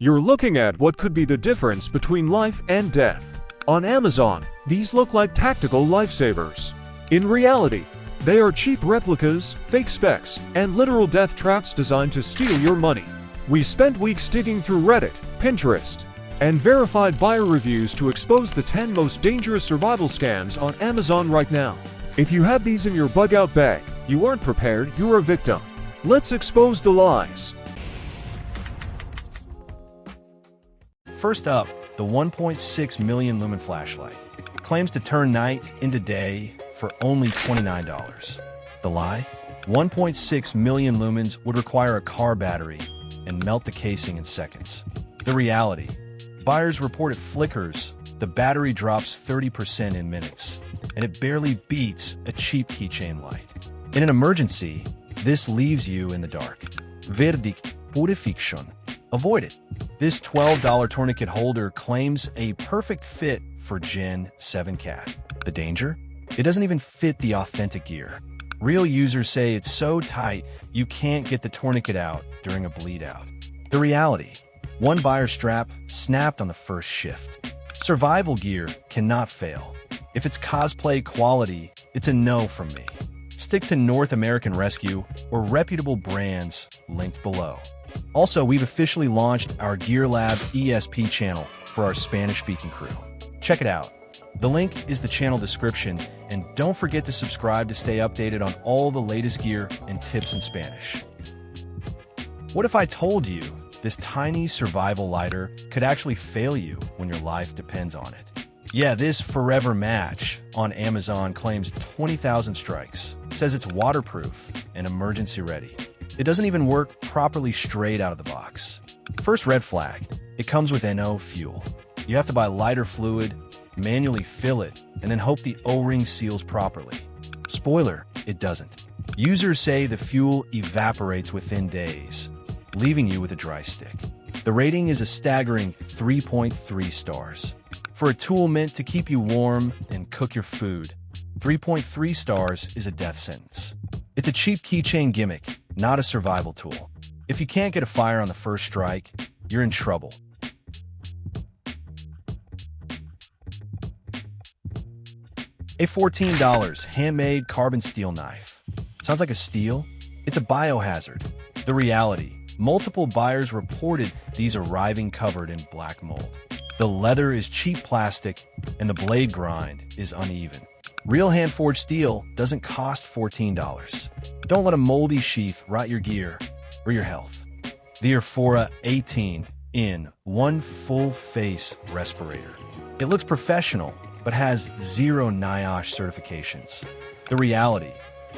You're looking at what could be the difference between life and death. On Amazon, these look like tactical lifesavers. In reality, they are cheap replicas, fake specs, and literal death traps designed to steal your money. We spent weeks digging through Reddit, Pinterest, and verified buyer reviews to expose the 10 most dangerous survival scams on Amazon right now. If you have these in your bug-out bag, you aren't prepared, you're a victim. Let's expose the lies. First up, the 1.6 million lumen flashlight. Claims to turn night into day for only $29. The lie? 1.6 million lumens would require a car battery and melt the casing in seconds. The reality? Buyers report it flickers, the battery drops 30% in minutes, and it barely beats a cheap keychain light. In an emergency, this leaves you in the dark. Verdict: pure fiction. Avoid it. This $12 tourniquet holder claims a perfect fit for Gen 7 Cat. The danger? It doesn't even fit the authentic gear. Real users say it's so tight you can't get the tourniquet out during a bleed out. The reality? One buyer strap snapped on the first shift. Survival gear cannot fail. If it's cosplay quality, it's a no from me. Stick to North American Rescue or reputable brands linked below. Also, we've officially launched our Gear Lab ESP channel for our Spanish-speaking crew. Check it out. The link is the channel description, and don't forget to subscribe to stay updated on all the latest gear and tips in Spanish. What if I told you this tiny survival lighter could actually fail you when your life depends on it? Yeah, this forever match on Amazon claims 20,000 strikes, says it's waterproof and emergency ready. It doesn't even work properly straight out of the box. First red flag, it comes with NO fuel. You have to buy lighter fluid, manually fill it, and then hope the O-ring seals properly. Spoiler, it doesn't. Users say the fuel evaporates within days, leaving you with a dry stick. The rating is a staggering 3.3 stars. For a tool meant to keep you warm and cook your food, 3.3 stars is a death sentence. It's a cheap keychain gimmick, not a survival tool. If you can't get a fire on the first strike, you're in trouble. A $14 handmade carbon steel knife. Sounds like a steal? It's a biohazard. The reality: multiple buyers reported these arriving covered in black mold. The leather is cheap plastic, and the blade grind is uneven. Real hand-forged steel doesn't cost $14. Don't let a moldy sheath rot your gear or your health. The Erfora 18-in-1 full-face respirator. It looks professional, but has 0 NIOSH certifications. The reality: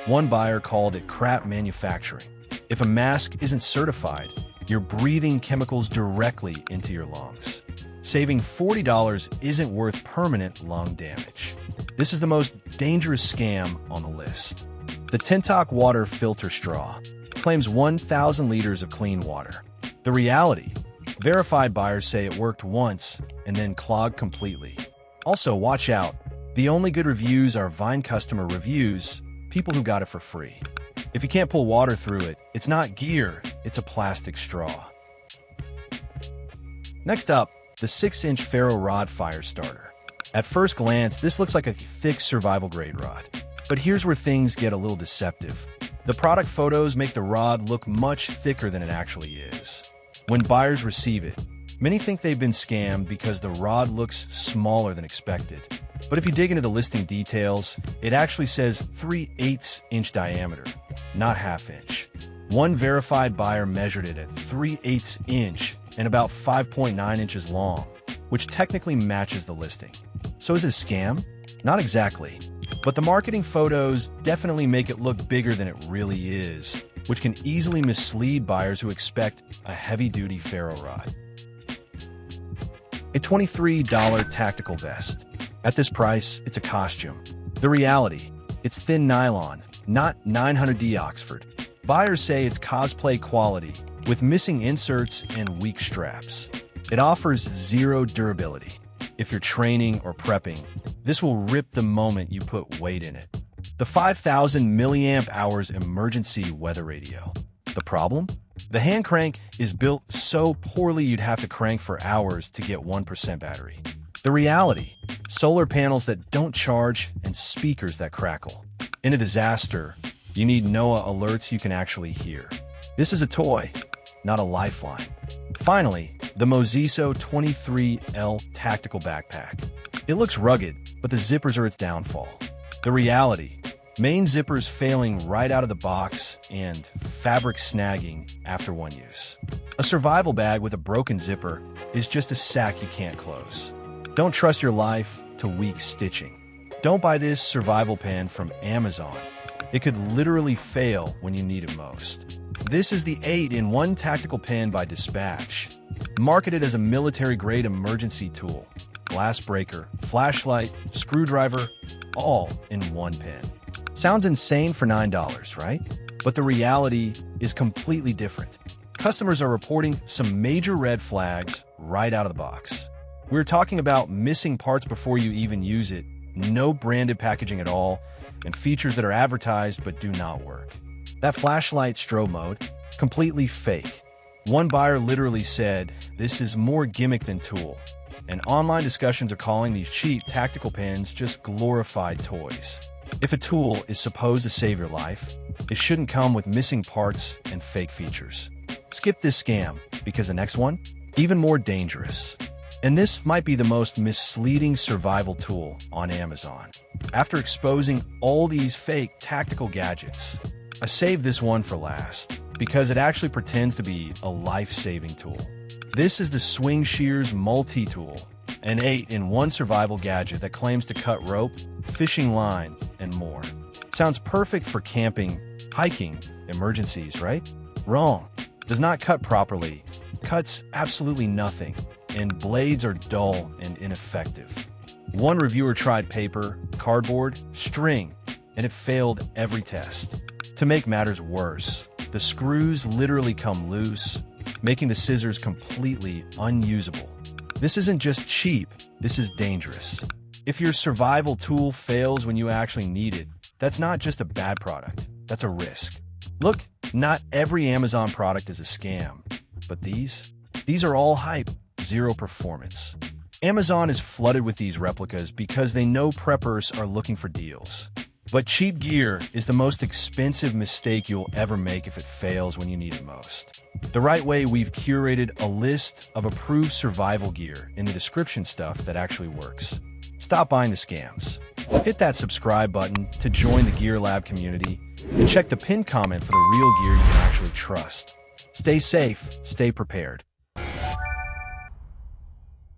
one buyer called it crap manufacturing. If a mask isn't certified, you're breathing chemicals directly into your lungs. Saving $40 isn't worth permanent lung damage. This is the most dangerous scam on the list. The Tourniquet water filter straw claims 1,000 liters of clean water. The reality: verified buyers say it worked once and then clogged completely. Also, watch out. The only good reviews are Vine customer reviews, people who got it for free. If you can't pull water through it, it's not gear, it's a plastic straw. Next up, the 6-inch Ferro Rod fire starter. At first glance, this looks like a thick survival-grade rod. But here's where things get a little deceptive. The product photos make the rod look much thicker than it actually is. When buyers receive it, many think they've been scammed because the rod looks smaller than expected. But if you dig into the listing details, it actually says 3/8 inch diameter, not half-inch. One verified buyer measured it at 3/8 inch and about 5.9 inches long, which technically matches the listing. So is it a scam? Not exactly. But the marketing photos definitely make it look bigger than it really is, which can easily mislead buyers who expect a heavy-duty ferro rod. A $23 tactical vest. At this price, it's a costume. The reality: it's thin nylon, not 900D Oxford. Buyers say it's cosplay quality, with missing inserts and weak straps. It offers 0 durability. If you're training or prepping, this will rip the moment you put weight in it. The 5,000 milliamp hours emergency weather radio. The problem? The hand crank is built so poorly you'd have to crank for hours to get 1% battery. The reality: solar panels that don't charge and speakers that crackle. In a disaster, you need NOAA alerts you can actually hear. This is a toy, not a lifeline. Finally, the Moziso 23L Tactical Backpack. It looks rugged, but the zippers are its downfall. The reality: main zippers failing right out of the box and fabric snagging after one use. A survival bag with a broken zipper is just a sack you can't close. Don't trust your life to weak stitching. Don't buy this survival pen from Amazon. It could literally fail when you need it most. This is the 8-in-1 tactical pen by Dispatch, marketed as a military-grade emergency tool. Glass breaker, flashlight, screwdriver, all in one pen. Sounds insane for $9, right? But the reality is completely different. Customers are reporting some major red flags right out of the box. We're talking about missing parts before you even use it, no branded packaging at all, and features that are advertised but do not work. That flashlight strobe mode, completely fake. One buyer literally said, "This is more gimmick than tool." And online discussions are calling these cheap tactical pens just glorified toys. If a tool is supposed to save your life, it shouldn't come with missing parts and fake features. Skip this scam, because the next one, even more dangerous. And this might be the most misleading survival tool on Amazon. After exposing all these fake tactical gadgets, I saved this one for last, because it actually pretends to be a life-saving tool. This is the Swing Shears Multitool, an 8-in-1 survival gadget that claims to cut rope, fishing line, and more. Sounds perfect for camping, hiking, emergencies, right? Wrong. Does not cut properly, cuts absolutely nothing, and blades are dull and ineffective. One reviewer tried paper, cardboard, string, and it failed every test. To make matters worse, the screws literally come loose, making the scissors completely unusable. This isn't just cheap, this is dangerous. If your survival tool fails when you actually need it, that's not just a bad product, that's a risk. Look, not every Amazon product is a scam, but these are all hype, zero performance. Amazon is flooded with these replicas because they know preppers are looking for deals. But cheap gear is the most expensive mistake you'll ever make if it fails when you need it most. The right way, we've curated a list of approved survival gear in the description stuff that actually works. Stop buying the scams. Hit that subscribe button to join the Gear Lab community, and check the pinned comment for the real gear you can actually trust. Stay safe, stay prepared.